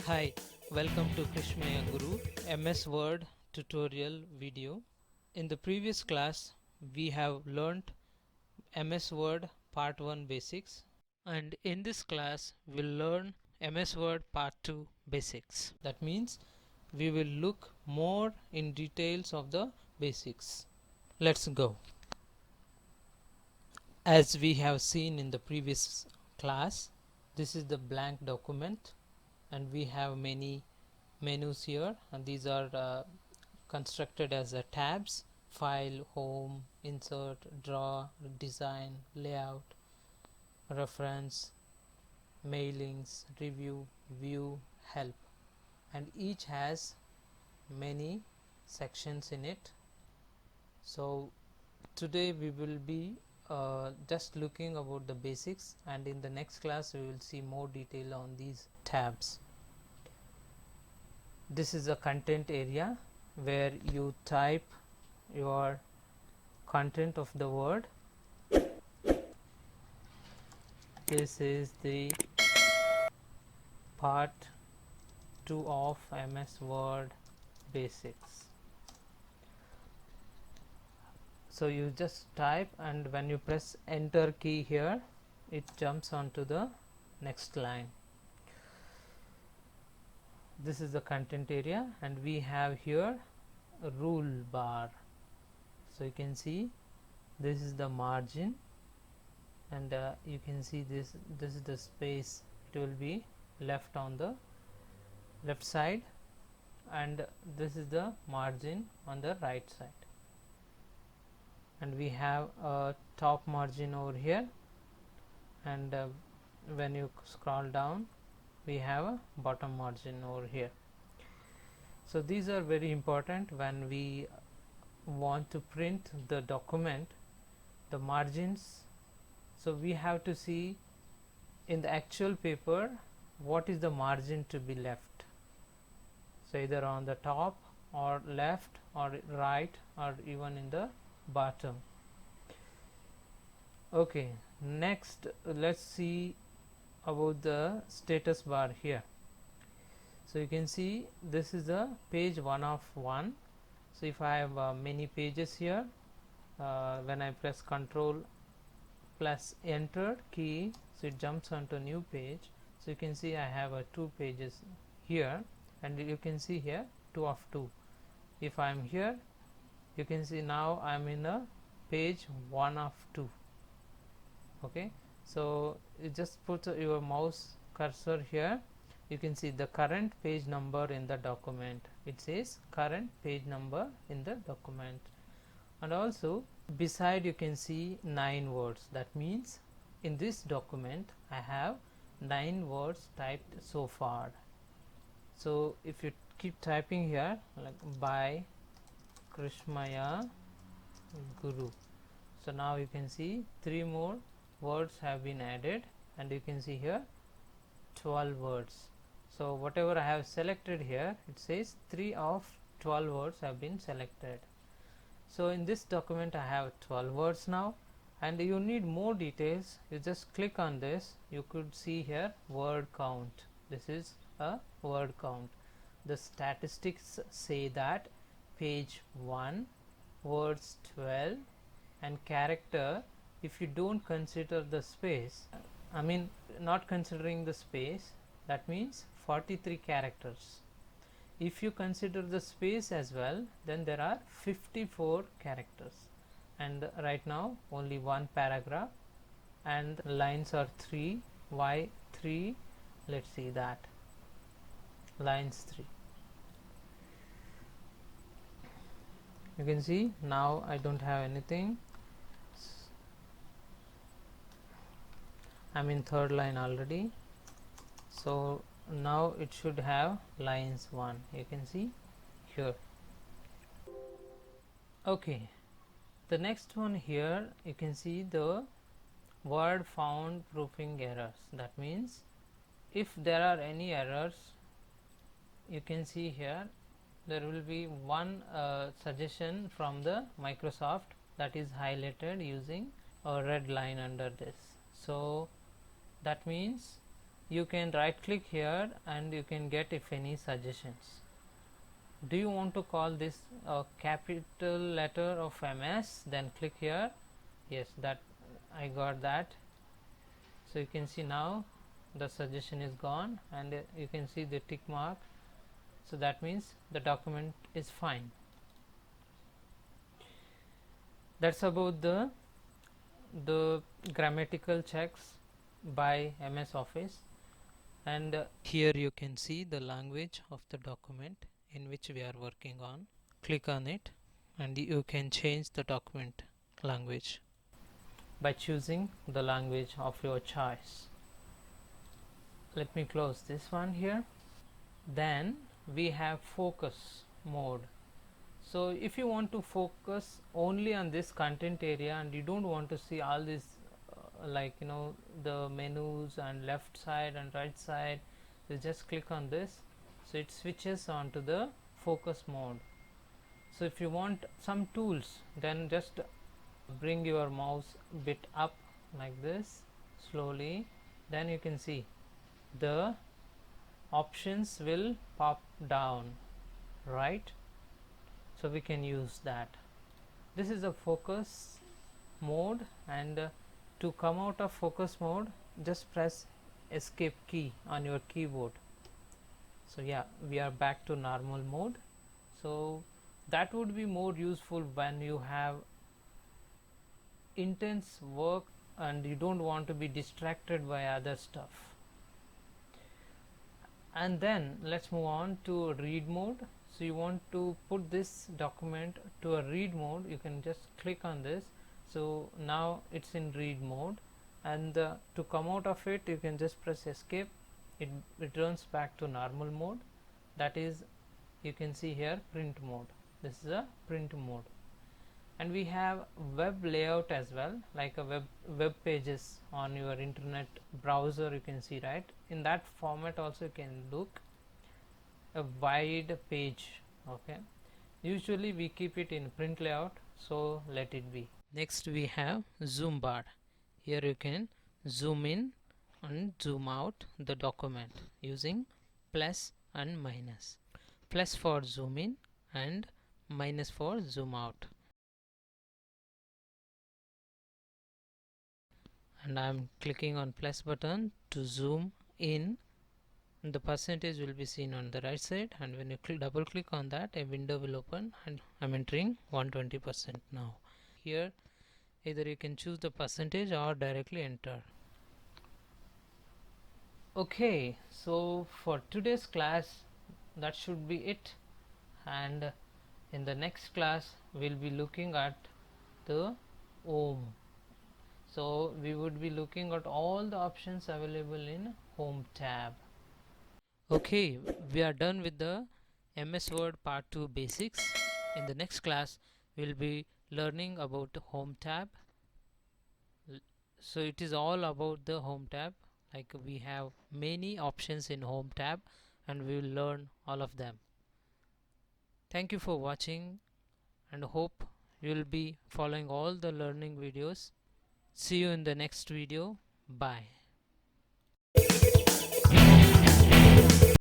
Hi, welcome to Krishmaya Guru MS Word tutorial video. In the previous class, we have learnt MS Word Part 1 Basics, and in this class, we'll learn MS Word Part 2 Basics. That means we will look more in details of the basics. Let's go. As we have seen in the previous class, this is the blank document and we have many menus here, and these are constructed as tabs: file, home, insert, draw, design, layout, reference, mailings, review, view, help, and each has many sections in it. So today we will be just looking about the basics, and in the next class we will see more detail on these tabs. This is a content area where you type your content of the word. This is the part 2 of MS Word Basics. So you just type, and when you press enter key here, it jumps onto the next line. This is the content area, and we have here a rule bar. So you can see this is the margin, and you can see this is the space. It will be left on the left side, and this is the margin on the right side, and we have a top margin over here, and when you scroll down we have a bottom margin over here. So these are very important when we want to print the document, the margins. So we have to see in the actual paper what is the margin to be left, so either on the top or left or right or even in the bottom. Okay, next let's see about the status bar here. So you can see this is the page 1 of 1. So if I have many pages here, when I press Ctrl plus enter key, so it jumps onto new page. So you can see I have 2 pages here, and you can see here 2 of 2. If I am here, you can see now I am in a page 1 of 2. Okay, so you just put your mouse cursor here, you can see the current page number in the document. It says current page number in the document, and also beside you can see 9 words. That means in this document I have 9 words typed so far. So if you keep typing here, like by Krishmaya Guru, so now you can see 3 more words have been added, and you can see here 12 words. So whatever I have selected here, it says 3 of 12 words have been selected. So in this document I have 12 words now, and you need more details, you just click on this. You could see here word count. This is a word count. The statistics say that page 1, words 12, and character, if you don't consider the space, I mean not considering the space, that means 43 characters. If you consider the space as well, then there are 54 characters, and right now only one paragraph, and lines are 3. Why 3? Let's see that. Lines 3. You can see now I don't have anything. I'm in 3rd line already, so now it should have lines 1. You can see here. Okay, the next one here, you can see the word found proofing errors. That means if there are any errors, you can see here there will be one suggestion from the Microsoft that is highlighted using a red line under this. So that means you can right click here and you can get if any suggestions. Do you want to call this a capital letter of MS? Then click here. Yes, that I got that. So you can see now the suggestion is gone, and you can see the tick mark. So that means the document is fine. That's about the grammatical checks by MS Office. And here you can see the language of the document in which we are working on. Click on it and you can change the document language by choosing the language of your choice. Let me close this one here. Then we have focus mode. So if you want to focus only on this content area and you don't want to see all this the menus and left side and right side, you just click on this, so it switches on to the focus mode. So if you want some tools, then just bring your mouse bit up like this slowly, then you can see the options will pop down, right? So we can use that. This is a focus mode, and to come out of focus mode, just press escape key on your keyboard. So yeah, we are back to normal mode. So that would be more useful when you have intense work and you don't want to be distracted by other stuff. And then let's move on to read mode. So you want to put this document to a read mode, you can just click on this. So now it's in read mode, and to come out of it, you can just press escape. It returns back to normal mode. That is, you can see here print mode. This is a print mode. And we have web layout as well, like a web pages on your internet browser, you can see, right? In that format also you can look a wide page. Okay, usually we keep it in print layout, so let it be. Next we have zoom bar. Here you can zoom in and zoom out the document using plus and minus. Plus for zoom in and minus for zoom out. And I am clicking on plus button to zoom in. The percentage will be seen on the right side, and when you double click on that, a window will open and I'm entering 120% now. Here either you can choose the percentage or directly enter. Okay, so for today's class that should be it, and in the next class we'll be looking at the home. So we would be looking at all the options available in home tab. Okay, we are done with the MS Word Part 2 basics. In the next class, we'll be learning about the Home tab. So it is all about the Home tab. Like we have many options in Home tab, and we will learn all of them. Thank you for watching, and hope you will be following all the learning videos. See you in the next video. Bye.